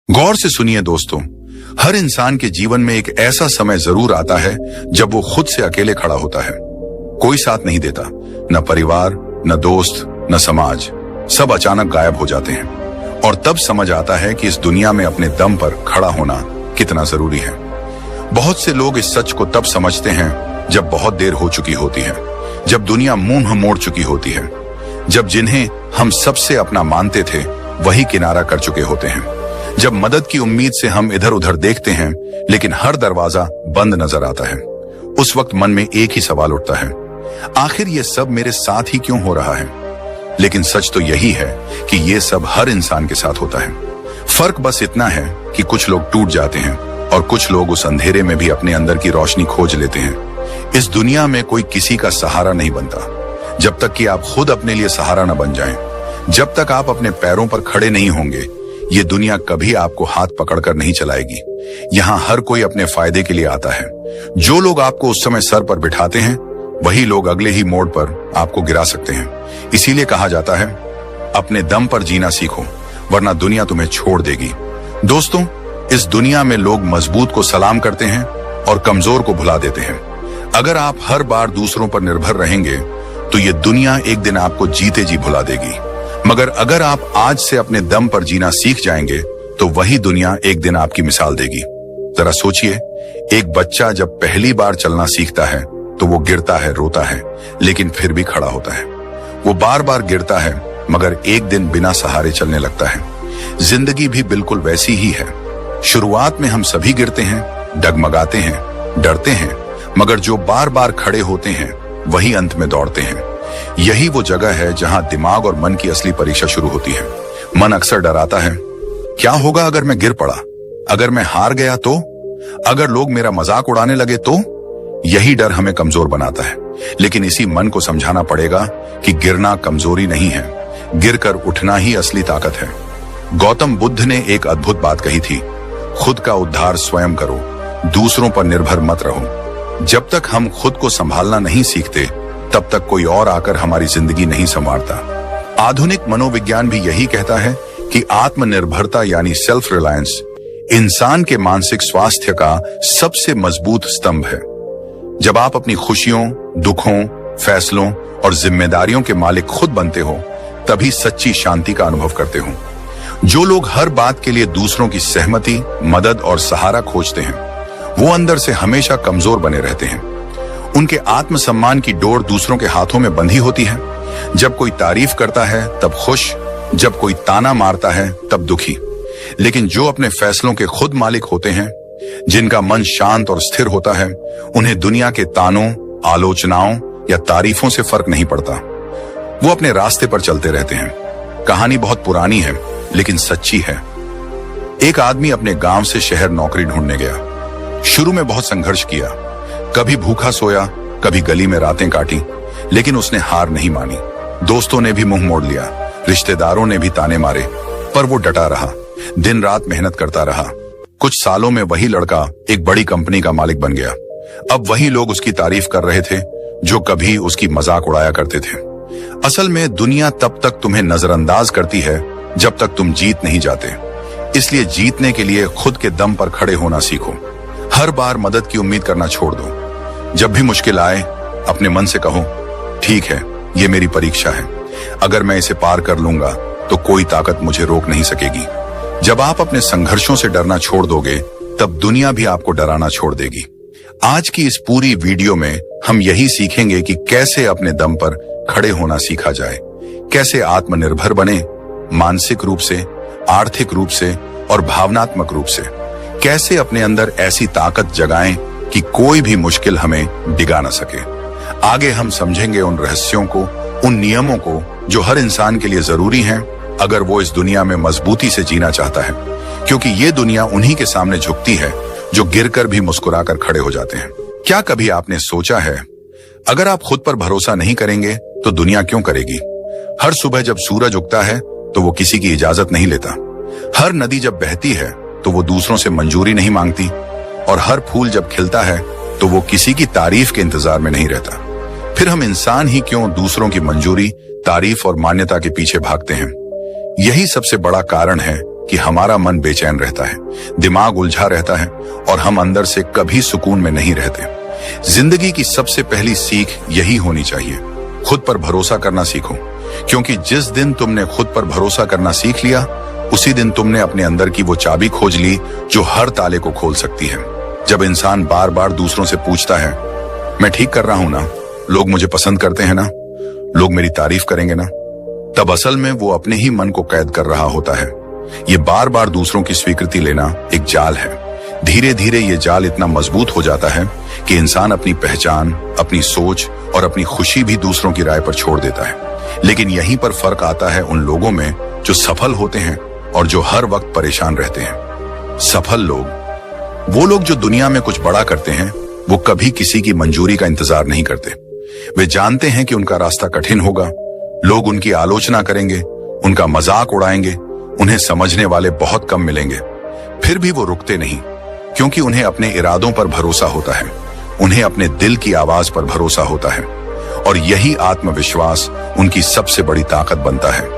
गौर से सुनिए दोस्तों, हर इंसान के जीवन में एक ऐसा समय जरूर आता है जब वो खुद से अकेले खड़ा होता है। कोई साथ नहीं देता, न परिवार, न दोस्त, न समाज, सब अचानक गायब हो जाते हैं। और तब समझ आता है कि इस दुनिया में अपने दम पर खड़ा होना कितना जरूरी है। बहुत से लोग इस सच को तब समझते हैं जब बहुत देर हो चुकी होती है, जब दुनिया मुंह मोड़ चुकी होती है, जब जिन्हें हम सबसे अपना मानते थे वही किनारा कर चुके होते हैं, जब मदद की उम्मीद से हम इधर उधर देखते हैं लेकिन हर दरवाजा बंद नजर आता है। उस वक्त मन में एक ही सवाल उठता है, आखिर ये सब मेरे साथ ही क्यों हो रहा है? लेकिन सच तो यही है कि ये सब हर इंसान के साथ होता है। फर्क बस इतना है कि कुछ लोग टूट जाते हैं और कुछ लोग उस अंधेरे में भी अपने अंदर की रोशनी खोज लेते हैं। इस दुनिया में कोई किसी का सहारा नहीं बनता जब तक कि आप खुद अपने लिए सहारा न बन जाएं। जब तक आप अपने पैरों पर खड़े नहीं होंगे, ये दुनिया कभी आपको हाथ पकड़कर नहीं चलाएगी। यहाँ हर कोई अपने फायदे के लिए आता है। जो लोग आपको उस समय सर पर बिठाते हैं, वही लोग अगले ही मोड़ पर आपको गिरा सकते हैं। इसीलिए कहा जाता है, अपने दम पर जीना सीखो, वरना दुनिया तुम्हें छोड़ देगी। दोस्तों, इस दुनिया में लोग मजबूत को सलाम करते हैं और कमजोर को भुला देते हैं। अगर आप हर बार दूसरों पर निर्भर रहेंगे तो ये दुनिया एक दिन आपको जीते जी भुला देगी। मगर अगर आप आज से अपने दम पर जीना सीख जाएंगे तो वही दुनिया एक दिन आपकी मिसाल देगी। जरा सोचिए, एक बच्चा जब पहली बार चलना सीखता है तो वो गिरता है, रोता है, लेकिन फिर भी खड़ा होता है। वो बार बार गिरता है मगर एक दिन बिना सहारे चलने लगता है। जिंदगी भी बिल्कुल वैसी ही है। शुरुआत में हम सभी गिरते हैं, डगमगाते हैं, डरते हैं, मगर जो बार बार खड़े होते हैं वही अंत में दौड़ते हैं। यही वो जगह है जहां दिमाग और मन की असली परीक्षा शुरू होती है। मन अक्सर डराता है, क्या होगा अगर मैं गिर पड़ा? अगर मैं हार गया तो? अगर लोग मेरा मजाक उड़ाने लगे तो? यही डर हमें कमजोर बनाता है। लेकिन इसी मन को समझाना पड़ेगा कि गिरना कमजोरी नहीं है, गिरकर उठना ही असली ताकत है। गौतम बुद्ध ने एक अद्भुत बात कही थी, खुद का उद्धार स्वयं करो, दूसरों पर निर्भर मत रहो। जब तक हम खुद को संभालना नहीं सीखते तब तक कोई और आकर हमारी जिंदगी नहीं संवारता। आधुनिक मनोविज्ञान भी यही कहता है कि आत्मनिर्भरता यानी सेल्फ रिलायंस इंसान के मानसिक स्वास्थ्य का सबसे मजबूत स्तंभ है। जब आप अपनी खुशियों, दुखों, फैसलों और जिम्मेदारियों के मालिक खुद बनते हो, तभी सच्ची शांति का अनुभव करते हो। जो लोग हर बात के लिए दूसरों की सहमति, मदद और सहारा खोजते हैं, वो अंदर से हमेशा कमजोर बने रहते हैं। उनके आत्मसम्मान की डोर दूसरों के हाथों में बंधी होती है। जब कोई तारीफ करता है तब खुश, जब कोई ताना मारता है तब दुखी। लेकिन जो अपने फैसलों के खुद मालिक होते हैं, जिनका मन शांत और स्थिर होता है, उन्हें दुनिया के तानों, आलोचनाओं या तारीफों से फर्क नहीं पड़ता। वो अपने रास्ते पर चलते रहते हैं। कहानी बहुत पुरानी है लेकिन सच्ची है। एक आदमी अपने गांव से शहर नौकरी ढूंढने गया। शुरू में बहुत संघर्ष किया, कभी भूखा सोया, कभी गली में रातें काटी, लेकिन उसने हार नहीं मानी। दोस्तों ने भी मुंह मोड़ लिया, रिश्तेदारों ने भी ताने मारे, पर वो डटा रहा, दिन रात मेहनत करता रहा। कुछ सालों में वही लड़का एक बड़ी कंपनी का मालिक बन गया। अब वही लोग उसकी तारीफ कर रहे थे जो कभी उसकी मजाक उड़ाया करते थे। असल में दुनिया तब तक तुम्हें नजरअंदाज करती है जब तक तुम जीत नहीं जाते। इसलिए जीतने के लिए खुद के दम पर खड़े होना सीखो। हर बार मदद की उम्मीद करना छोड़ दो। जब भी मुश्किल आए, अपने मन से कहो, ठीक है, ये मेरी परीक्षा है। अगर मैं इसे पार कर लूंगा तो कोई ताकत मुझे रोक नहीं सकेगी। जब आप अपने संघर्षों से डरना छोड़ दोगे, तब दुनिया भी आपको डराना छोड़ देगी। आज की इस पूरी वीडियो में हम यही सीखेंगे कि कैसे अपने दम पर खड़े होना सीखा जाए, कैसे आत्मनिर्भर बने, मानसिक रूप से, आर्थिक रूप से और भावनात्मक रूप से। कैसे अपने अंदर ऐसी ताकत जगाएं कि कोई भी मुश्किल हमें डिगा न सके। आगे हम समझेंगे उन रहस्यों को, उन नियमों को जो हर इंसान के लिए जरूरी हैं अगर वो इस दुनिया में मजबूती से जीना चाहता है। क्योंकि ये दुनिया उन्हीं के सामने झुकती है जो गिरकर भी मुस्कुराकर खड़े हो जाते हैं। क्या कभी आपने सोचा है, अगर आप खुद पर भरोसा नहीं करेंगे तो दुनिया क्यों करेगी? हर सुबह जब सूरज उगता है तो वो किसी की इजाजत नहीं लेता। हर नदी जब बहती है तो वो दूसरों से मंजूरी नहीं मांगती। और हर फूल जब खिलता है तो वो किसी की तारीफ के इंतजार में नहीं रहता। फिर हम इंसान ही क्यों दूसरों की मंजूरी, तारीफ और मान्यता के पीछे भागते हैं? यही सबसे बड़ा कारण है कि हमारा मन बेचैन रहता है, दिमाग उलझा रहता है और हम अंदर से कभी सुकून में नहीं रहते। जिंदगी की सबसे पहली सीख यही होनी चाहिए, खुद पर भरोसा करना सीखो, क्योंकि जिस दिन तुमने खुद पर भरोसा करना सीख लिया, उसी दिन तुमने अपने अंदर की वो चाबी खोज ली जो हर ताले को खोल सकती है। जब इंसान बार बार दूसरों से पूछता है, मैं ठीक कर रहा हूं ना, लोग मुझे पसंद करते हैं ना, लोग मेरी तारीफ करेंगे ना, तब असल में वो अपने ही मन को कैद कर रहा होता है। ये बार बार दूसरों की स्वीकृति लेना एक जाल है। धीरे धीरे ये जाल इतना मजबूत हो जाता है कि इंसान अपनी पहचान, अपनी सोच और अपनी खुशी भी दूसरों की राय पर छोड़ देता है। लेकिन यहीं पर फर्क आता है उन लोगों में जो सफल होते हैं और जो हर वक्त परेशान रहते हैं। सफल लोग, वो लोग जो दुनिया में कुछ बड़ा करते हैं, वो कभी किसी की मंजूरी का इंतजार नहीं करते। वे जानते हैं कि उनका रास्ता कठिन होगा, लोग उनकी आलोचना करेंगे, उनका मजाक उड़ाएंगे, उन्हें समझने वाले बहुत कम मिलेंगे। फिर भी वो रुकते नहीं, क्योंकि उन्हें अपने इरादों पर भरोसा होता है, उन्हें अपने दिल की आवाज पर भरोसा होता है। और यही आत्मविश्वास उनकी सबसे बड़ी ताकत बनता है।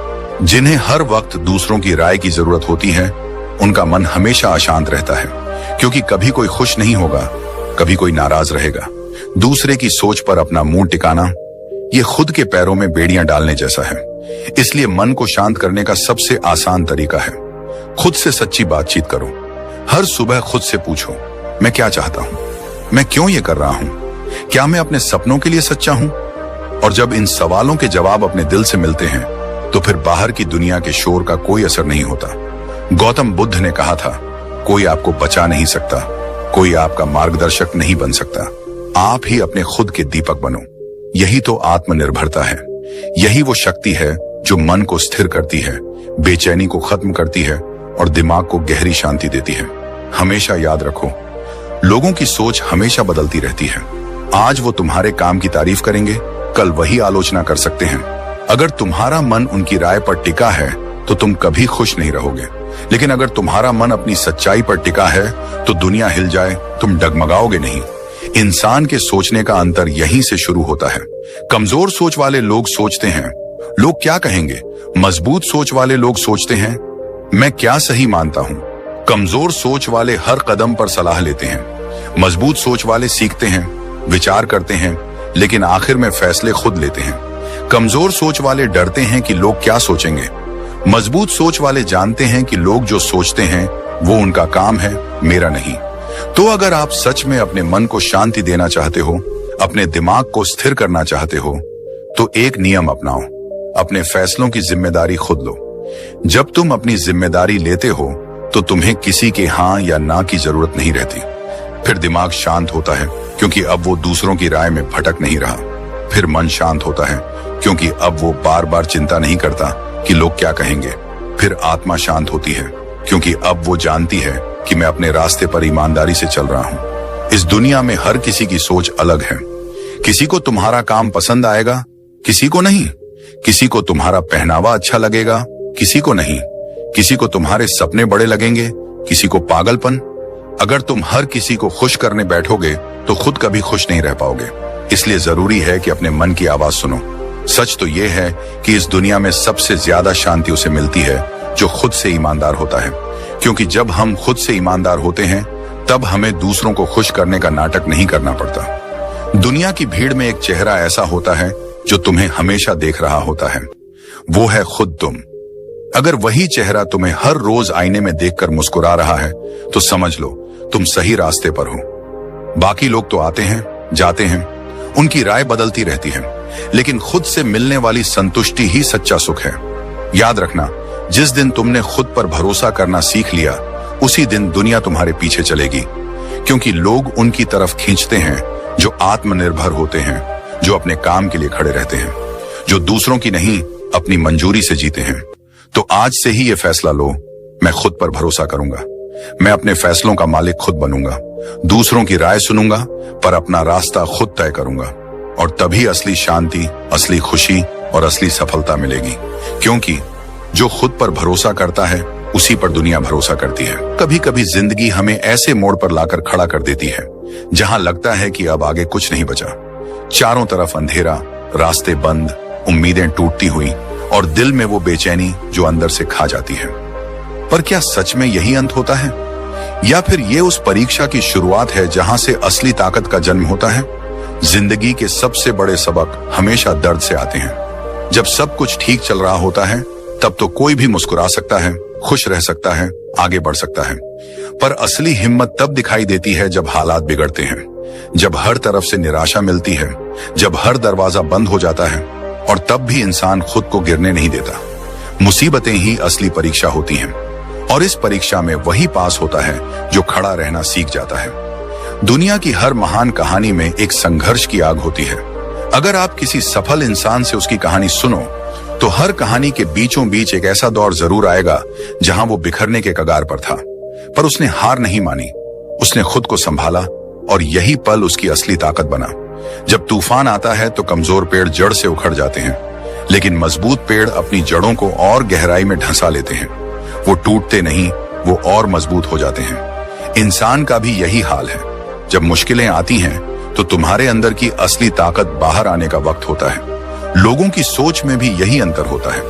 जिन्हें हर वक्त दूसरों की राय की जरूरत होती है, उनका मन हमेशा अशांत रहता है, क्योंकि कभी कोई खुश नहीं होगा, कभी कोई नाराज रहेगा। दूसरे की सोच पर अपना मुंह टिकाना, ये खुद के पैरों में बेड़ियां डालने जैसा है। इसलिए मन को शांत करने का सबसे आसान तरीका है, खुद से सच्ची बातचीत करो। हर सुबह खुद से पूछो, मैं क्या चाहता हूं, मैं क्यों ये कर रहा हूं, क्या मैं अपने सपनों के लिए सच्चा हूं? और जब इन सवालों के जवाब अपने दिल से मिलते हैं, तो फिर बाहर की दुनिया के शोर का कोई असर नहीं होता। गौतम बुद्ध ने कहा था, कोई आपको बचा नहीं सकता, कोई आपका मार्गदर्शक नहीं बन सकता, आप ही अपने खुद के दीपक बनो। यही तो आत्मनिर्भरता है। यही वो शक्ति है जो मन को स्थिर करती है, बेचैनी को खत्म करती है और दिमाग को गहरी शांति देती है। हमेशा याद रखो, लोगों की सोच हमेशा बदलती रहती है। आज वो तुम्हारे काम की तारीफ करेंगे, कल वही आलोचना कर सकते हैं। अगर तुम्हारा मन उनकी राय पर टिका है, तो तुम कभी खुश नहीं रहोगे। लेकिन अगर तुम्हारा मन अपनी सच्चाई पर टिका है, तो दुनिया हिल जाए, तुम डगमगाओगे नहीं। इंसान के सोचने का अंतर यहीं से शुरू होता है। कमजोर सोच वाले लोग सोचते हैं, लोग क्या कहेंगे। मजबूत सोच वाले लोग सोचते हैं, मैं क्या सही मानता हूं। कमजोर सोच वाले हर कदम पर सलाह लेते हैं। मजबूत सोच वाले सीखते हैं, विचार करते हैं, लेकिन आखिर में फैसले खुद लेते हैं। कमजोर सोच वाले डरते हैं कि लोग क्या सोचेंगे। मजबूत सोच वाले जानते हैं कि लोग जो सोचते हैं वो उनका काम है, मेरा नहीं। तो अगर आप सच में अपने मन को शांति देना चाहते हो, अपने दिमाग को स्थिर करना चाहते हो, तो एक नियम अपनाओ, अपने फैसलों की जिम्मेदारी खुद लो। जब तुम अपनी जिम्मेदारी लेते हो, तो तुम्हें किसी के हाँ या ना की जरूरत नहीं रहती। फिर दिमाग शांत होता है, क्योंकि अब वो दूसरों की राय में भटक नहीं रहा। फिर मन शांत होता है, क्योंकि अब वो बार बार चिंता नहीं करता कि लोग क्या कहेंगे। फिर आत्मा शांत होती है, क्योंकि अब वो जानती है कि मैं अपने रास्ते पर ईमानदारी से चल रहा हूं। इस दुनिया में हर किसी की सोच अलग है। किसी को तुम्हारा काम पसंद आएगा, किसी को नहीं। किसी को तुम्हारा पहनावा अच्छा लगेगा, किसी को नहीं। किसी को तुम्हारे सपने बड़े लगेंगे, किसी को पागलपन। अगर तुम हर किसी को खुश करने बैठोगे, तो खुद कभी खुश नहीं रह पाओगे। इसलिए जरूरी है कि अपने मन की आवाज सुनो। सच तो यह है कि इस दुनिया में सबसे ज्यादा शांति उसे मिलती है जो खुद से ईमानदार होता है, क्योंकि जब हम खुद से ईमानदार होते हैं, तब हमें दूसरों को खुश करने का नाटक नहीं करना पड़ता। दुनिया की भीड़ में एक चेहरा ऐसा होता है जो तुम्हें हमेशा देख रहा होता है, वो है खुद तुम। अगर वही चेहरा तुम्हें हर रोज आईने में देखकर मुस्कुरा रहा है, तो समझ लो तुम सही रास्ते पर हो। बाकी लोग तो आते हैं, जाते हैं, उनकी राय बदलती रहती है, लेकिन खुद से मिलने वाली संतुष्टि ही सच्चा सुख है। याद रखना, जिस दिन तुमने खुद पर भरोसा करना सीख लिया, उसी दिन दुनिया तुम्हारे पीछे चलेगी, क्योंकि लोग उनकी तरफ खींचते हैं जो आत्मनिर्भर होते हैं, जो अपने काम के लिए खड़े रहते हैं, जो दूसरों की नहीं अपनी मंजूरी से जीते हैं। तो आज से ही ये फैसला लो, मैं खुद पर भरोसा करूंगा, मैं अपने फैसलों का मालिक खुद बनूंगा, दूसरों की राय सुनूंगा, पर अपना रास्ता खुद तय करूंगा। और तभी असली शांति, असली खुशी और असली सफलता मिलेगी, क्योंकि जो खुद पर भरोसा करता है, उसी पर दुनिया भरोसा करती है। कभी कभी जिंदगी हमें ऐसे मोड़ पर लाकर खड़ा कर देती है जहां लगता है कि अब आगे कुछ नहीं बचा। चारों तरफ अंधेरा, रास्ते बंद, उम्मीदें टूटती हुई और दिल में वो बेचैनी जो अंदर से खा जाती है। पर क्या सच में यही अंत होता है, या फिर ये उस परीक्षा की शुरुआत है जहां से असली ताकत का जन्म होता है? जिंदगी के सबसे बड़े सबक हमेशा दर्द से आते हैं। जब सब कुछ ठीक चल रहा होता है तब तो कोई भी मुस्कुरा सकता है, खुश रह सकता है, आगे बढ़ सकता है। पर असली हिम्मत तब दिखाई देती है जब हालात बिगड़ते हैं, जब हर तरफ से निराशा मिलती है, जब हर दरवाजा बंद हो जाता है, और तब भी इंसान खुद को गिरने नहीं देता। मुसीबतें ही असली परीक्षा होती हैं, और इस परीक्षा में वही पास होता है जो खड़ा रहना सीख जाता है। दुनिया की हर महान कहानी में एक संघर्ष की आग होती है। अगर आप किसी सफल इंसान से उसकी कहानी सुनो तो हर कहानी के बीचों बीच एक ऐसा दौर जरूर आएगा जहां वो बिखरने के कगार पर था, पर उसने हार नहीं मानी, उसने खुद को संभाला, और यही पल उसकी असली ताकत बना। जब तूफान आता है तो कमजोर पेड़ जड़ से उखड़ जाते हैं, लेकिन मजबूत पेड़ अपनी जड़ों को और गहराई में ढंसा लेते हैं। वो टूटते नहीं, वो और मजबूत हो जाते हैं। इंसान का भी यही हाल है। जब मुश्किलें आती हैं तो तुम्हारे अंदर की असली ताकत बाहर आने का वक्त होता है। लोगों की सोच में भी यही अंतर होता है।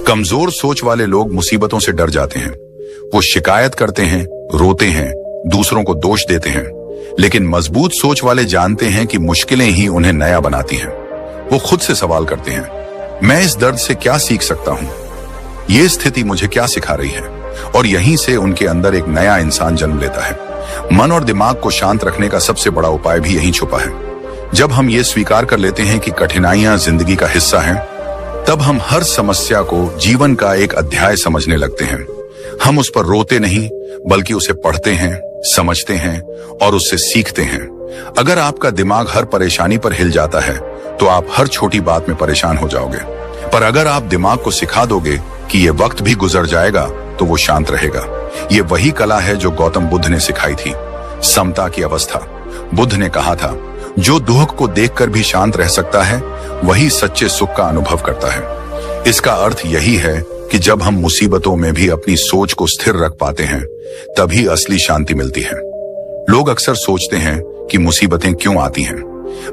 कमजोर सोच वाले लोग मुसीबतों से डर जाते हैं, वो शिकायत करते हैं, रोते हैं, दूसरों को दोष देते हैं। लेकिन मजबूत सोच वाले जानते हैं कि मुश्किलें ही उन्हें नया बनाती हैं। वो खुद से सवाल करते हैं, मैं इस दर्द से क्या सीख सकता हूं? ये स्थिति मुझे क्या सिखा रही है? और यहीं से उनके अंदर एक नया इंसान जन्म लेता है। मन और दिमाग को शांत रखने का सबसे बड़ा उपाय भी यहीं छुपा है। जब हम ये स्वीकार कर लेते हैं कि कठिनाइयां जिंदगी का हिस्सा हैं, तब हम हर समस्या को जीवन का एक अध्याय समझने लगते हैं। हम उस पर रोते नहीं, बल्कि उसे पढ़ते हैं, समझते हैं और उससे सीखते हैं। अगर आपका दिमाग हर परेशानी पर हिल जाता है तो आप हर छोटी बात में परेशान हो जाओगे, पर अगर आप दिमाग को सिखा दोगे कि ये वक्त भी गुजर जाएगा तो वो शांत रहेगा। ये वही कला है जो गौतम बुद्ध ने सिखाई थी, समता की अवस्था। बुद्ध ने कहा था, जो दुख को देखकर भी शांत रह सकता है वही सच्चे सुख का अनुभव करता है। इसका अर्थ यही है कि जब हम मुसीबतों में भी अपनी सोच को स्थिर रख पाते हैं तभी असली शांति मिलती है। लोग अक्सर सोचते हैं कि मुसीबतें क्यों आती हैं,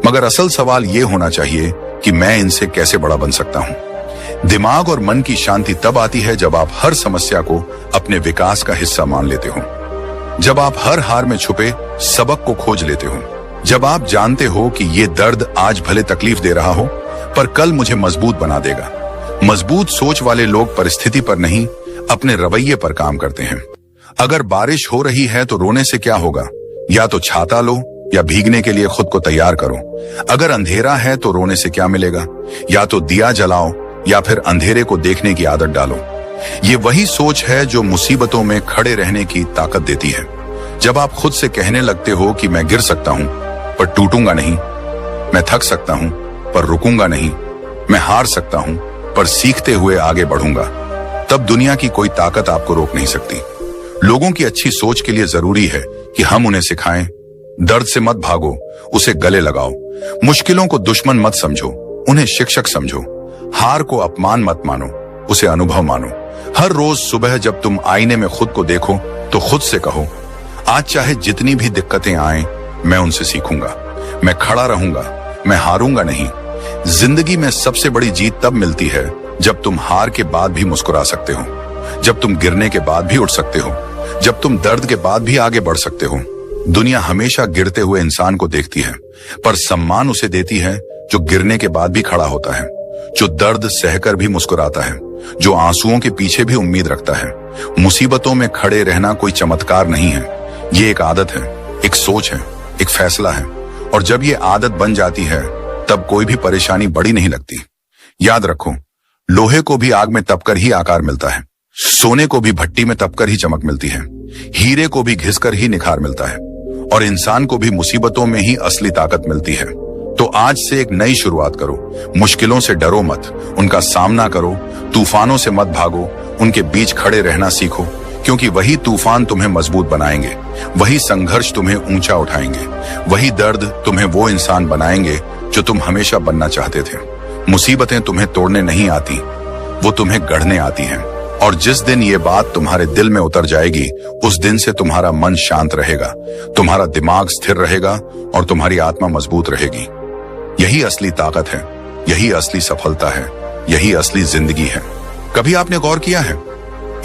मगर असल सवाल ये होना चाहिए कि मैं इनसे कैसे बड़ा बन सकता हूं। दिमाग और मन की शांति तब आती है जब आप हर समस्या को अपने विकास का हिस्सा मान लेते हो, जब आप हर हार में छुपे सबक को खोज लेते हो, जब आप जानते हो कि ये दर्द आज भले तकलीफ दे रहा हो पर कल मुझे मजबूत बना देगा। मजबूत सोच वाले लोग परिस्थिति पर नहीं, अपने रवैये पर काम करते हैं। अगर बारिश हो रही है तो रोने से क्या होगा, या तो छाता लो या भीगने के लिए खुद को तैयार करो। अगर अंधेरा है तो रोने से क्या मिलेगा, या तो दिया जलाओ या फिर अंधेरे को देखने की आदत डालो। ये वही सोच है जो मुसीबतों में खड़े रहने की ताकत देती है। जब आप खुद से कहने लगते हो कि मैं गिर सकता हूं पर टूटूंगा नहीं, मैं थक सकता हूं पर रुकूंगा नहीं, मैं हार सकता हूं पर सीखते हुए आगे बढ़ूंगा, तब दुनिया की कोई ताकत आपको रोक नहीं सकती। लोगों की अच्छी सोच के लिए जरूरी है कि हम उन्हें सिखाएं, दर्द से मत भागो, उसे गले लगाओ। मुश्किलों को दुश्मन मत समझो, उन्हें शिक्षक समझो। हार को अपमान मत मानो, उसे अनुभव मानो। हर रोज सुबह जब तुम आईने में खुद को देखो तो खुद से कहो, आज चाहे जितनी भी दिक्कतें आएं, मैं उनसे सीखूंगा, मैं खड़ा रहूंगा, मैं हारूंगा नहीं। जिंदगी में सबसे बड़ी जीत तब मिलती है जब तुम हार के बाद भी मुस्कुरा सकते हो, जब तुम गिरने के बाद भी उठ सकते हो, जब तुम दर्द के बाद भी आगे बढ़ सकते हो। दुनिया हमेशा गिरते हुए इंसान को देखती है, पर सम्मान उसे देती है जो गिरने के बाद भी खड़ा होता है, जो दर्द सहकर भी मुस्कुराता है, जो आंसुओं के पीछे भी उम्मीद रखता है। मुसीबतों में खड़े रहना कोई चमत्कार नहीं है, ये एक आदत है, एक सोच है, एक फैसला है, और जब ये आदत बन जाती है तब कोई भी परेशानी बड़ी नहीं लगती। याद रखो, लोहे को भी आग में तपकर ही आकार मिलता है, सोने को भी भट्टी में तपकर ही चमक मिलती है, हीरे को भी घिसकर ही निखार मिलता है, और इंसान को भी मुसीबतों में ही असली ताकत मिलती है। तो आज से एक नई शुरुआत करो। मुश्किलों से डरो मत, उनका सामना करो। तूफानों से मत भागो, उनके बीच खड़े रहना सीखो, क्योंकि वही तूफान तुम्हें मजबूत बनाएंगे, वही संघर्ष तुम्हें ऊंचा उठाएंगे, वही दर्द तुम्हें वो इंसान बनाएंगे जो तुम हमेशा बनना चाहते थे। मुसीबतें तुम्हें तोड़ने नहीं आती, वो तुम्हें गढ़ने आती हैं। और जिस दिन ये बात तुम्हारे दिल में उतर जाएगी, उस दिन से तुम्हारा मन शांत रहेगा, तुम्हारा दिमाग स्थिर रहेगा और तुम्हारी आत्मा मजबूत रहेगी। यही असली ताकत है, यही असली सफलता है, यही असली जिंदगी है। कभी आपने गौर किया है,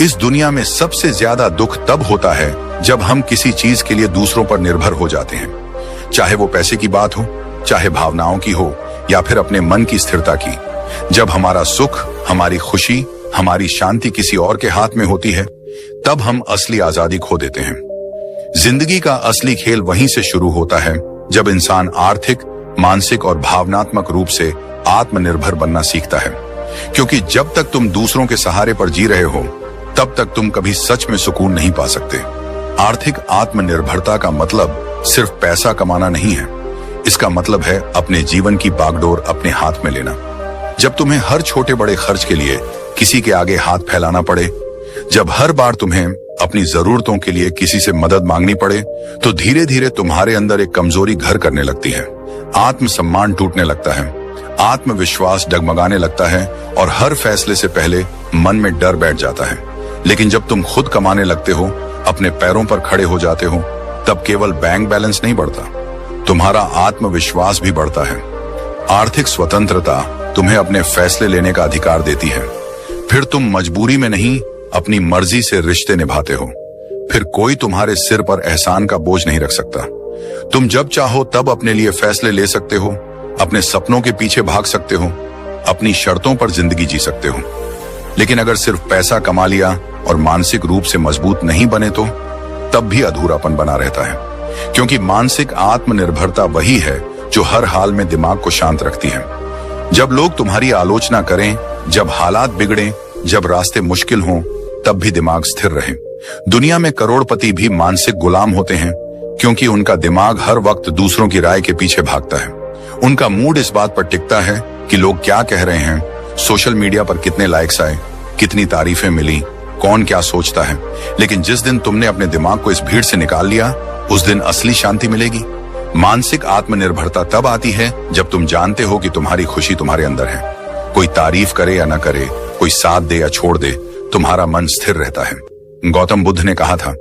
इस दुनिया में सबसे ज्यादा दुख तब होता है जब हम किसी चीज के लिए दूसरों पर निर्भर हो जाते हैं, चाहे वो पैसे की बात हो, चाहे भावनाओं की हो, या फिर अपने मन की स्थिरता की। जब हमारा सुख, हमारी खुशी, हमारी शांति किसी और के हाथ में होती है, तब हम असली आजादी खो देते हैं। जिंदगी का असली खेल वहीं से शुरू होता है जब इंसान आर्थिक, मानसिक और भावनात्मक रूप से आत्मनिर्भर बनना सीखता है। क्योंकि जब तक तुम दूसरों के सहारे पर जी रहे हो, तब तक तुम कभी सच में सुकून नहीं पा सकते। आर्थिक आत्मनिर्भरता का मतलब सिर्फ पैसा कमाना नहीं है। इसका मतलब है अपने जीवन की बागडोर अपने हाथ में लेना। जब तुम्हें हर छोटे बड़े खर्च के लिए किसी के आगे हाथ फैलाना पड़े, जब हर बार तुम्हें अपनी जरूरतों के लिए किसी से मदद मांगनी पड़े, तो धीरे धीरे तुम्हारे अंदर एक कमजोरी घर करने लगती है। आत्मसम्मान टूटने लगता है, आत्मविश्वास डगमगाने लगता है और हर फैसले से पहले मन में डर बैठ जाता है। लेकिन जब तुम खुद कमाने लगते हो, अपने पैरों पर खड़े हो जाते हो, तब केवल बैंक बैलेंस नहीं बढ़ता, तुम्हारा आत्मविश्वास भी बढ़ता है। आर्थिक स्वतंत्रता तुम्हें अपने फैसले लेने का अधिकार देती है। फिर तुम मजबूरी में नहीं, अपनी मर्जी से रिश्ते निभाते हो। फिर कोई तुम्हारे सिर पर एहसान का बोझ नहीं रख सकता। तुम जब चाहो तब अपने लिए फैसले ले सकते हो, अपने सपनों के पीछे भाग सकते हो, अपनी शर्तों पर जिंदगी जी सकते हो। लेकिन अगर सिर्फ पैसा कमा लिया और मानसिक रूप से मजबूत नहीं बने, तो तब भी अधूरापन बना रहता है। क्योंकि मानसिक आत्मनिर्भरता वही है जो हर हाल में दिमाग को शांत रखती है। जब लोग तुम्हारी आलोचना करें, जब हालात बिगड़ें, जब रास्ते मुश्किल हों, तब भी दिमाग स्थिर रहे। दुनिया में करोड़पति भी मानसिक गुलाम होते हैं, क्योंकि उनका दिमाग हर वक्त दूसरों की राय के पीछे भागता है। उनका मूड इस बात पर टिकता है कि लोग क्या कह रहे हैं, सोशल मीडिया पर कितने लाइक्स आए, कितनी तारीफें मिली, कौन क्या सोचता है। लेकिन जिस दिन तुमने अपने दिमाग को इस भीड़ से निकाल लिया, उस दिन असली शांति मिलेगी। मानसिक आत्मनिर्भरता तब आती है जब तुम जानते हो कि तुम्हारी खुशी तुम्हारे अंदर है। कोई तारीफ करे या न करे, कोई साथ दे या छोड़ दे, तुम्हारा मन स्थिर रहता है। गौतम बुद्ध ने कहा था,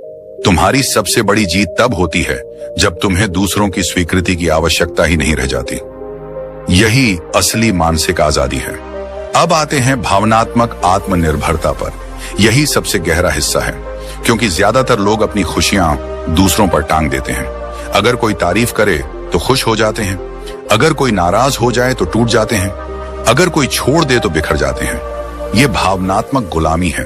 तुम्हारी सबसे बड़ी जीत तब होती है जब तुम्हें दूसरों की स्वीकृति की आवश्यकता ही नहीं रह जाती। यही असली मानसिक आजादी है। अब आते हैं भावनात्मक आत्मनिर्भरता पर। यही सबसे गहरा हिस्सा है, क्योंकि ज्यादातर लोग अपनी खुशियां दूसरों पर टांग देते हैं। अगर कोई तारीफ करे तो खुश हो जाते हैं, अगर कोई नाराज हो जाए तो टूट जाते हैं, अगर कोई छोड़ दे तो बिखर जाते हैं। ये भावनात्मक गुलामी है,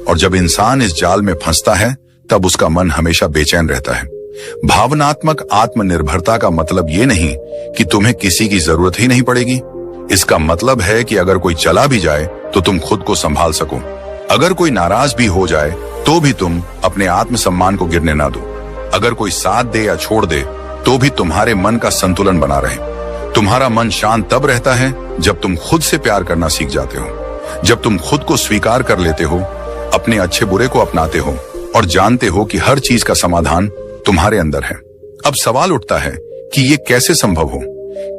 और जब इंसान इस जाल में फंसता है, तब उसका मन हमेशा बेचैन रहता है। भावनात्मक आत्मनिर्भरता का मतलब ये नहीं कि तुम्हें किसी की जरूरत ही नहीं पड़ेगी। इसका मतलब है कि अगर कोई चला भी जाए तो तुम खुद को संभाल सको। अगर कोई नाराज भी हो जाए तो भी तुम अपने आत्मसम्मान को गिरने ना दो। अगर कोई साथ दे या छोड़ दे तो भी तुम्हारे मन का संतुलन बना रहे। तुम्हारा मन शांत तब रहता है जब तुम खुद से प्यार करना सीख जाते हो, जब तुम खुद को स्वीकार कर लेते हो, अपने अच्छे बुरे को अपनाते हो और जानते हो कि हर चीज का समाधान तुम्हारे अंदर है। अब सवाल उठता है कि ये कैसे संभव हो?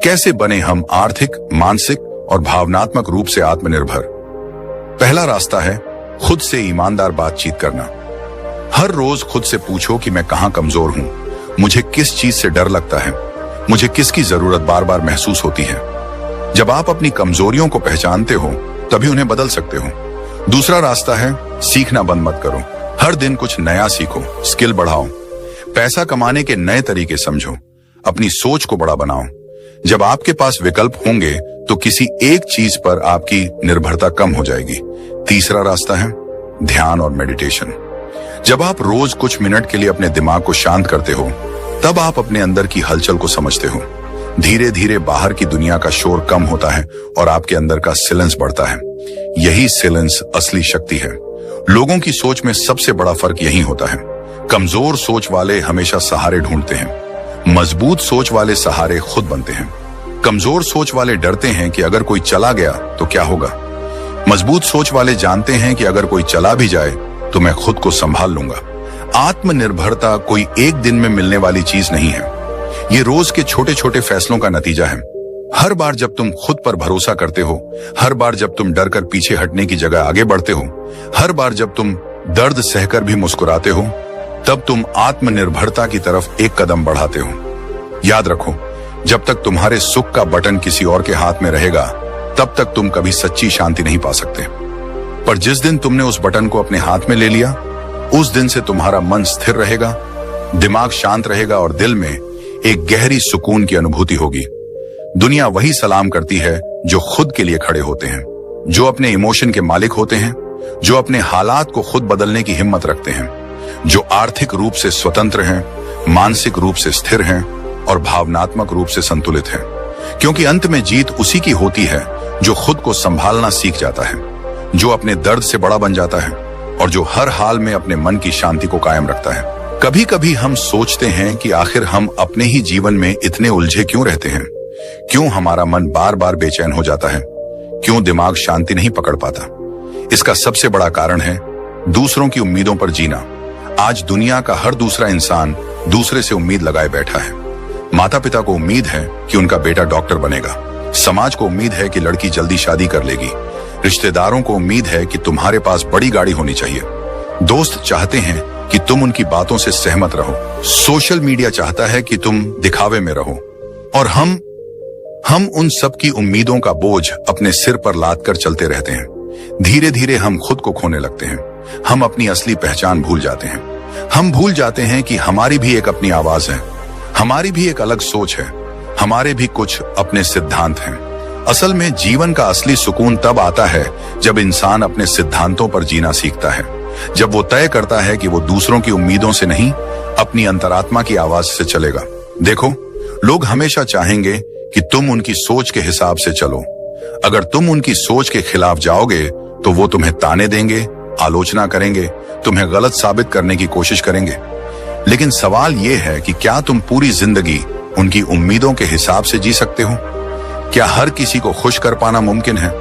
कैसे बने हम आर्थिक, मानसिक और भावनात्मक रूप से आत्मनिर्भर? पहला रास्ता है खुद से ईमानदार बातचीत करना। हर रोज खुद से पूछो कि मैं कहां कमजोर हूं, मुझे किस चीज से डर लगता है, मुझे किसकी जरूरत बार बार महसूस होती है। जब आप अपनी कमजोरियों को पहचानते हो, तभी उन्हें बदल सकते हो। दूसरा रास्ता है सीखना बंद मत करो। हर दिन कुछ नया सीखो, स्किल बढ़ाओ, पैसा कमाने के नए तरीके समझो, अपनी सोच को बड़ा बनाओ। जब आपके पास विकल्प होंगे तो किसी एक चीज पर आपकी निर्भरता कम हो जाएगी। तीसरा रास्ता है ध्यान और मेडिटेशन। जब आप रोज कुछ मिनट के लिए अपने दिमाग को शांत करते हो, तब आप अपने अंदर की हलचल को समझते हो। धीरे धीरे बाहर की दुनिया का शोर कम होता है और आपके अंदर का साइलेंस बढ़ता है। यही साइलेंस असली शक्ति है। लोगों की सोच में सबसे बड़ा फर्क यही होता है। कमजोर सोच वाले हमेशा सहारे ढूंढते हैं, मजबूत सोच वाले सहारे खुद बनते हैं। कमजोर सोच वाले डरते हैं कि अगर कोई चला गया तो क्या होगा। मजबूत सोच वाले जानते हैं कि अगर कोई चला भी जाए तो मैं खुद को संभाल लूंगा। आत्मनिर्भरता कोई एक दिन में मिलने वाली चीज नहीं है। ये रोज के छोटे छोटे फैसलों का नतीजा है। हर बार जब तुम खुद पर भरोसा करते हो, हर बार जब तुम डर कर पीछे हटने की जगह आगे बढ़ते हो, हर बार जब तुम दर्द सहकर भी मुस्कुराते हो, तब तुम आत्मनिर्भरता की तरफ एक कदम बढ़ाते हो। याद रखो, जब तक तुम्हारे सुख का बटन किसी और के हाथ में रहेगा, तब तक तुम कभी सच्ची शांति नहीं पा सकते। पर जिस दिन तुमने उस बटन को अपने हाथ में ले लिया, उस दिन से तुम्हारा मन स्थिर रहेगा, दिमाग शांत रहेगा और दिल में एक गहरी सुकून की अनुभूति होगी। दुनिया वही सलाम करती है जो खुद के लिए खड़े होते हैं, जो अपने इमोशन के मालिक होते हैं, जो अपने हालात को खुद बदलने की हिम्मत रखते हैं, जो आर्थिक रूप से स्वतंत्र हैं, मानसिक रूप से स्थिर हैं और भावनात्मक रूप से संतुलित हैं। क्योंकि अंत में जीत उसी की होती है जो खुद को संभालना सीख जाता है, जो अपने दर्द से बड़ा बन जाता है और जो हर हाल में अपने मन की शांति को कायम रखता है। कभी कभी हम सोचते हैं कि आखिर हम अपने ही जीवन में इतने उलझे क्यों रहते हैं, क्यों हमारा मन बार बार बेचैन हो जाता है, क्यों दिमाग शांति नहीं पकड़ पाता। इसका सबसे बड़ा कारण है दूसरों की उम्मीदों पर जीना। आज दुनिया का हर दूसरा इंसान दूसरे से उम्मीद लगाए बैठा है। माता पिता को उम्मीद है कि उनका बेटा डॉक्टर बनेगा, समाज को उम्मीद है कि लड़की जल्दी शादी कर लेगी, रिश्तेदारों को उम्मीद है कि तुम्हारे पास बड़ी गाड़ी होनी चाहिए, दोस्त चाहते हैं कि तुम उनकी बातों से सहमत रहो, सोशल मीडिया चाहता है कि तुम दिखावे में रहो और हम उन सब की उम्मीदों का बोझ अपने सिर पर लाद कर चलते रहते हैं। धीरे धीरे हम खुद को खोने लगते हैं, हम अपनी असली पहचान भूल जाते हैं। हम भूल जाते हैं कि हमारी भी एक अपनी आवाज है, हमारी भी एक अलग सोच है, हमारे भी कुछ अपने सिद्धांत हैं। असल में जीवन का असली सुकून तब आता है जब इंसान अपने सिद्धांतों पर जीना सीखता है, जब वो तय करता है कि वो दूसरों की उम्मीदों से नहीं, अपनी अंतरात्मा की आवाज से चलेगा। देखो, लोग हमेशा चाहेंगे कि तुम उनकी सोच के हिसाब से चलो। अगर तुम उनकी सोच के खिलाफ जाओगे तो वो तुम्हें ताने देंगे, आलोचना करेंगे, तुम्हें गलत साबित करने की कोशिश करेंगे। लेकिन सवाल यह है कि क्या तुम पूरी जिंदगी उनकी उम्मीदों के हिसाब से जी सकते हो? क्या हर किसी को खुश कर पाना मुमकिन है?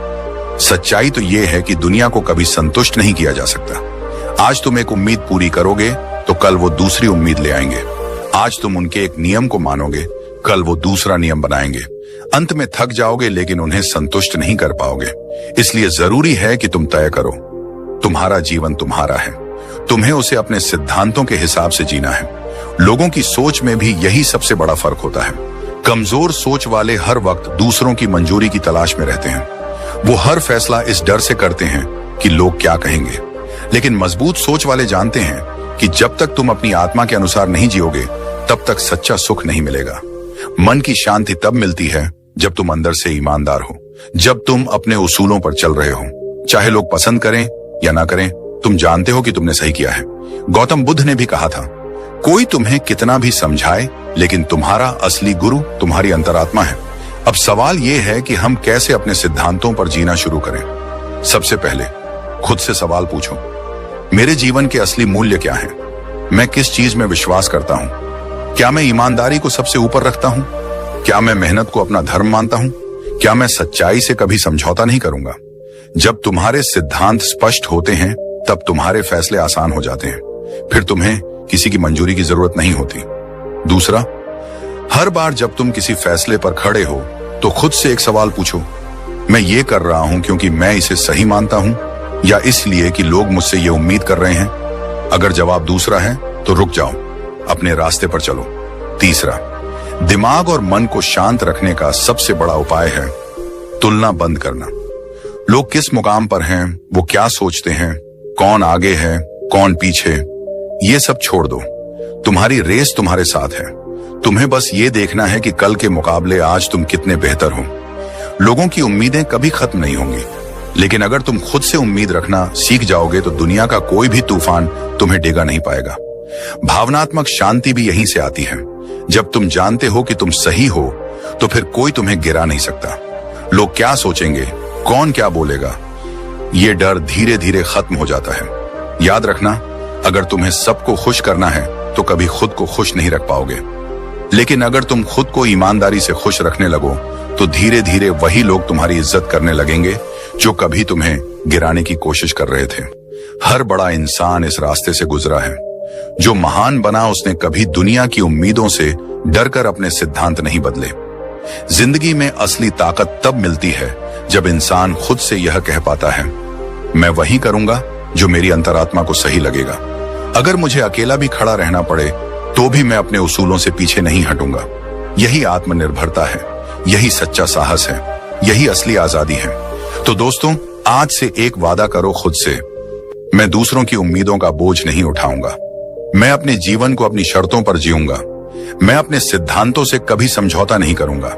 सच्चाई तो यह है कि दुनिया को कभी संतुष्ट नहीं किया जा सकता। आज तुम एक उम्मीद पूरी करोगे तो कल वो दूसरी उम्मीद ले आएंगे। आज तुम उनके एक नियम को मानोगे, कल वो दूसरा नियम बनाएंगे। अंत में थक जाओगे लेकिन उन्हें संतुष्ट नहीं कर पाओगे। इसलिए जरूरी है कि तुम तय करो, तुम्हारा जीवन तुम्हारा है, तुम्हें उसे अपने सिद्धांतों के हिसाब से जीना है। लोगों की सोच में भी यही सबसे बड़ा फर्क होता है। कमजोर सोच वाले हर वक्त दूसरों की मंजूरी की तलाश में रहते हैं। वो हर फैसला इस डर से करते हैं कि लोग क्या कहेंगे। लेकिन मजबूत सोच वाले जानते हैं कि जब तक तुम अपनी आत्मा के अनुसार नहीं जियोगे तब तक सच्चा सुख नहीं मिलेगा। मन की शांति तब मिलती है जब तुम अंदर से ईमानदार हो, जब तुम अपने उसूलों पर चल रहे हो। चाहे लोग पसंद करें या ना करें, तुम जानते हो कि तुमने सही किया है। गौतम बुद्ध ने भी कहा था, कोई तुम्हें कितना भी समझाए लेकिन तुम्हारा असली गुरु तुम्हारी अंतरात्मा है। अब सवाल यह है कि हम कैसे अपने सिद्धांतों पर जीना शुरू करें। सबसे पहले खुद से सवाल पूछो, मेरे जीवन के असली मूल्य क्या हैं? मैं किस चीज में विश्वास करता हूं? क्या मैं ईमानदारी को सबसे ऊपर रखता हूं? क्या मैं मेहनत को अपना धर्म मानता हूं? क्या मैं सच्चाई से कभी समझौता नहीं करूंगा? जब तुम्हारे सिद्धांत स्पष्ट होते हैं तब तुम्हारे फैसले आसान हो जाते हैं। फिर तुम्हें किसी की मंजूरी की जरूरत नहीं होती। दूसरा, हर बार जब तुम किसी फैसले पर खड़े हो तो खुद से एक सवाल पूछो, मैं ये कर रहा हूं क्योंकि मैं इसे सही मानता हूं या इसलिए कि लोग मुझसे ये उम्मीद कर रहे हैं? अगर जवाब दूसरा है तो रुक जाओ, अपने रास्ते पर चलो। तीसरा, दिमाग और मन को शांत रखने का सबसे बड़ा उपाय है तुलना बंद करना। लोग किस मुकाम पर हैं, वो क्या सोचते हैं, कौन आगे है, कौन पीछे, ये सब छोड़ दो। तुम्हारी रेस तुम्हारे साथ है। तुम्हें बस ये देखना है कि कल के मुकाबले आज तुम कितने बेहतर हो। लोगों की उम्मीदें कभी खत्म नहीं होंगी, लेकिन अगर तुम खुद से उम्मीद रखना सीख जाओगे तो दुनिया का कोई भी तूफान तुम्हें डिगा नहीं पाएगा। भावनात्मक शांति भी यहीं से आती है। जब तुम जानते हो कि तुम सही हो तो फिर कोई तुम्हें गिरा नहीं सकता। लोग क्या सोचेंगे, कौन क्या बोलेगा, ये डर धीरे धीरे खत्म हो जाता है। याद रखना, अगर तुम्हें सबको खुश करना है तो कभी खुद को खुश नहीं रख पाओगे। लेकिन अगर तुम खुद को ईमानदारी से खुश रखने लगो तो धीरे धीरे वही लोग तुम्हारी इज्जत करने लगेंगे जो कभी तुम्हें गिराने की कोशिश कर रहे थे। हर बड़ा इंसान इस रास्ते से गुजरा है। जो महान बना उसने कभी दुनिया की उम्मीदों से डरकर अपने सिद्धांत नहीं बदले। जिंदगी में असली ताकत तब मिलती है जब इंसान खुद से यह कह पाता है, मैं वही करूंगा जो मेरी अंतरात्मा को सही लगेगा। अगर मुझे अकेला भी खड़ा रहना पड़े तो भी मैं अपने उसूलों से पीछे नहीं हटूंगा। यही आत्मनिर्भरता है, यही सच्चा साहस है, यही असली आजादी है। तो दोस्तों, आज से एक वादा करो खुद से, मैं दूसरों की उम्मीदों का बोझ नहीं उठाऊंगा। मैं अपने जीवन को अपनी शर्तों पर जीऊंगा। मैं अपने सिद्धांतों से कभी समझौता नहीं करूंगा,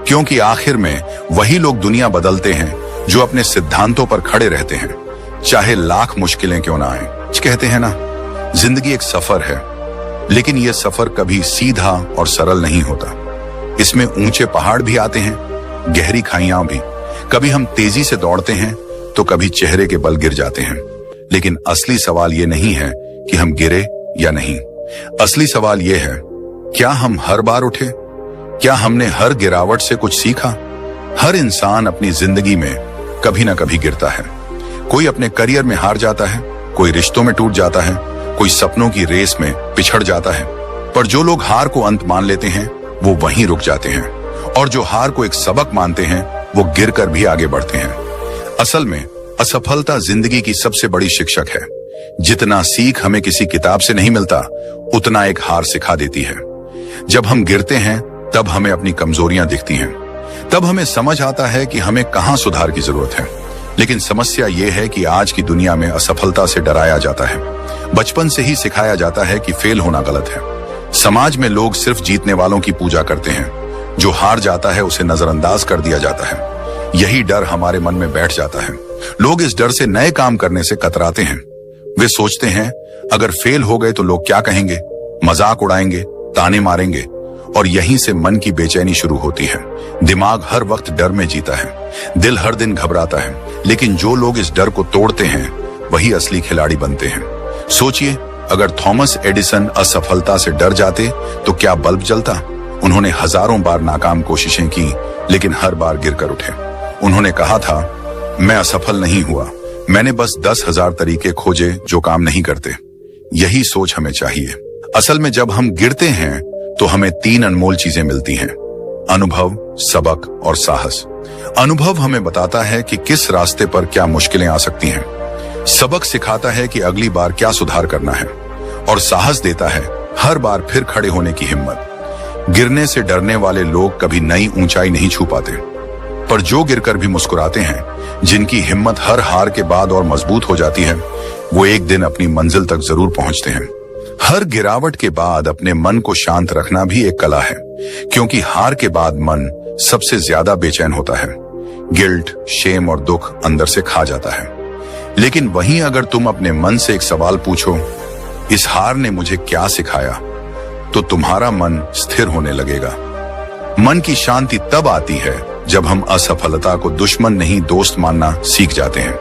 क्योंकि आखिर में वही लोग दुनिया बदलते हैं जो अपने सिद्धांतों पर खड़े रहते हैं, चाहे लाख मुश्किलें क्यों ना आए। कहते हैं ना, जिंदगी एक सफर है, लेकिन यह सफर कभी सीधा और सरल नहीं होता। इसमें ऊंचे पहाड़ भी आते हैं, गहरी खाइयां भी। कभी हम तेजी से दौड़ते हैं तो कभी चेहरे के बल गिर जाते हैं। लेकिन असली सवाल यह नहीं है कि हम गिरे या नहीं। असली सवाल यह है, क्या हम हर बार उठे? क्या हमने हर गिरावट से कुछ सीखा? हर इंसान अपनी जिंदगी में कभी ना कभी गिरता है। कोई अपने करियर में हार जाता है, कोई रिश्तों में टूट जाता है, कोई सपनों की रेस में पिछड़ जाता है। पर जो लोग हार को अंत मान लेते हैं वो वहीं रुक जाते हैं, और जो हार को एक सबक मानते हैं वो गिरकर भी आगे बढ़ते हैं। असल में असफलता जिंदगी की सबसे बड़ी शिक्षक है। जितना सीख हमें किसी किताब से नहीं मिलता, उतना एक हार सिखा देती है। जब हम गिरते हैं तब हमें अपनी कमजोरियां दिखती हैं, तब हमें समझ आता है कि हमें कहां सुधार की जरूरत है। लेकिन समस्या यह है कि आज की दुनिया में असफलता से डराया जाता है। बचपन से ही सिखाया जाता है कि फेल होना गलत है। समाज में लोग सिर्फ जीतने वालों की पूजा करते हैं, जो हार जाता है उसे नजरअंदाज कर दिया जाता है। यही डर हमारे मन में बैठ जाता है। लोग इस डर से नए काम करने से कतराते हैं। वे सोचते हैं, अगर फेल हो गए तो लोग क्या कहेंगे, मजाक उड़ाएंगे, ताने मारेंगे, और यहीं से मन की बेचैनी शुरू होती है। दिमाग हर वक्त डर में जीता है, दिल हर दिन घबराता है। लेकिन जो लोग इस डर को तोड़ते हैं वही असली खिलाड़ी बनते हैं। सोचिए, अगर थॉमस एडिसन असफलता से डर जाते तो क्या बल्ब जलता? उन्होंने हजारों बार नाकाम कोशिशें की, लेकिन हर बार गिरकर उठे। उन्होंने कहा था, मैं असफल नहीं हुआ, मैंने बस 10,000 तरीके खोजे जो काम नहीं करते। यही सोच हमें चाहिए। असल में जब हम गिरते हैं तो हमें 3 अनमोल चीजें मिलती हैं: अनुभव, सबक और साहस। अनुभव हमें बताता है कि किस रास्ते पर क्या मुश्किलें आ सकती हैं। सबक सिखाता है कि अगली बार क्या सुधार करना है, और साहस देता है हर बार फिर खड़े होने की हिम्मत। गिरने से डरने वाले लोग कभी नई ऊंचाई नहीं छू पाते, पर जो गिरकर भी मुस्कुराते हैं, जिनकी हिम्मत हर हार के बाद और मजबूत हो जाती है, वो एक दिन अपनी मंजिल तक जरूर पहुंचते हैं। हर गिरावट के बाद अपने मन को शांत रखना भी एक कला है, क्योंकि हार के बाद मन सबसे ज्यादा बेचैन होता है। गिल्ट, शेम और दुख अंदर से खा जाता है। लेकिन वहीं अगर तुम अपने मन से एक सवाल पूछो, इस हार ने मुझे क्या सिखाया, तो तुम्हारा मन स्थिर होने लगेगा। मन की शांति तब आती है जब हम असफलता को दुश्मन नहीं दोस्त मानना सीख जाते हैं,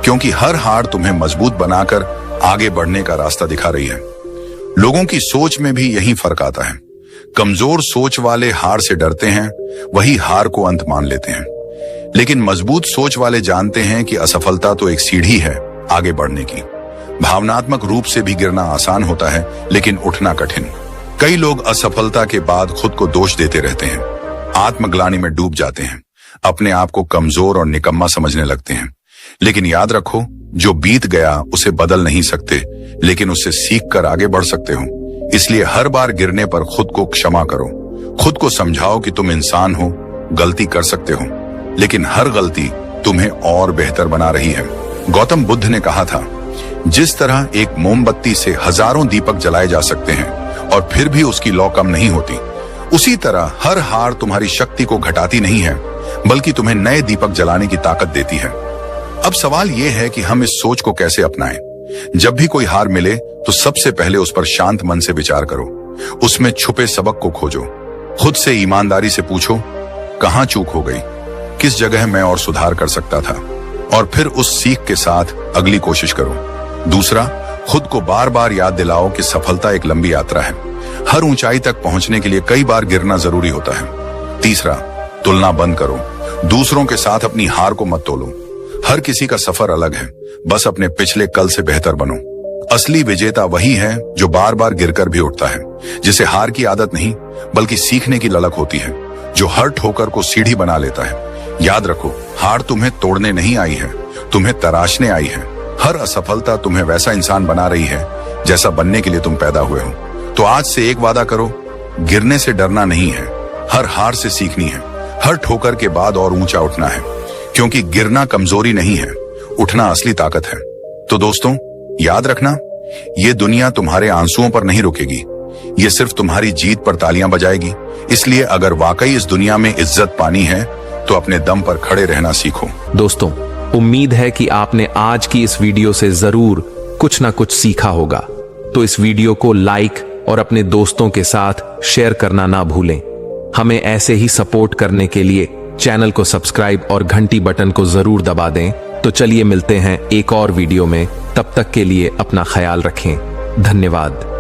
क्योंकि हर हार तुम्हें मजबूत बनाकर आगे बढ़ने का रास्ता दिखा रही है। लोगों की सोच में भी यही फर्क आता है। कमजोर सोच वाले हार से डरते हैं, वही हार को अंत मान लेते हैं। लेकिन मजबूत सोच वाले जानते हैं कि असफलता तो एक सीढ़ी है आगे बढ़ने की। भावनात्मक रूप से भी गिरना आसान होता है, लेकिन उठना कठिन। कई लोग असफलता के बाद खुद को दोष देते रहते हैं, आत्मग्लानि में डूब जाते हैं, अपने आप को कमजोर और निकम्मा समझने लगते हैं। लेकिन याद रखो, जो बीत गया उसे बदल नहीं सकते, लेकिन उससे सीख कर आगे बढ़ सकते हो। इसलिए हर बार गिरने पर खुद को क्षमा करो। खुद को समझाओ कि तुम इंसान हो, गलती कर सकते हो, लेकिन हर गलती तुम्हें और बेहतर बना रही है। गौतम बुद्ध ने कहा था, जिस तरह एक मोमबत्ती से हजारों दीपक जलाए जा सकते हैं और फिर भी उसकी लौ कम नहीं होती, उसी तरह हर हार तुम्हारी शक्ति को घटाती नहीं है, बल्कि तुम्हें नए दीपक जलाने की ताकत देती है। अब सवाल यह है कि हम इस सोच को कैसे अपनाएं। जब भी कोई हार मिले तो सबसे पहले उस पर शांत मन से विचार करो, उसमें छुपे सबक को खोजो। खुद से ईमानदारी से पूछो, कहां चूक हो गई, किस जगह मैं और सुधार कर सकता था, और फिर उस सीख के साथ अगली कोशिश करो। दूसरा, खुद को बार बार याद दिलाओ कि सफलता एक लंबी यात्रा है। हर ऊंचाई तक पहुंचने के लिए कई बार गिरना जरूरी होता है। तीसरा, तुलना बंद करो, दूसरों के साथ अपनी हार को मत तोलो। हर किसी का सफर अलग है, बस अपने पिछले कल से बेहतर बनो। असली विजेता वही है जो बार बार गिरकर भी उठता है, जिसे हार की आदत नहीं बल्कि सीखने की ललक होती है, जो हर ठोकर को सीढ़ी बना लेता है। याद रखो, हार तुम्हें तोड़ने नहीं आई है, तुम्हें तराशने आई है। हर असफलता तुम्हें वैसा इंसान बना रही है जैसा बनने के लिए तुम पैदा हुए हो। तो आज से एक वादा करो, गिरने से डरना नहीं है, हर हार से सीखनी है, हर ठोकर के बाद और ऊंचा उठना है। क्योंकि गिरना कमजोरी नहीं है, उठना असली ताकत है। तो दोस्तों, याद रखना, ये दुनिया तुम्हारे आंसुओं पर नहीं रुकेगी, ये सिर्फ तुम्हारी जीत पर तालियां बजाएगी। इसलिए अगर वाकई इस दुनिया में इज्जत पानी है तो अपने दम पर खड़े रहना सीखो। दोस्तों, उम्मीद है कि आपने आज की इस वीडियो से जरूर कुछ ना कुछ सीखा होगा। तो इस वीडियो को लाइक और अपने दोस्तों के साथ शेयर करना ना भूलें। हमें ऐसे ही सपोर्ट करने के लिए चैनल को सब्सक्राइब और घंटी बटन को जरूर दबा दें। तो चलिए मिलते हैं एक और वीडियो में, तब तक के लिए अपना ख्याल रखें। धन्यवाद।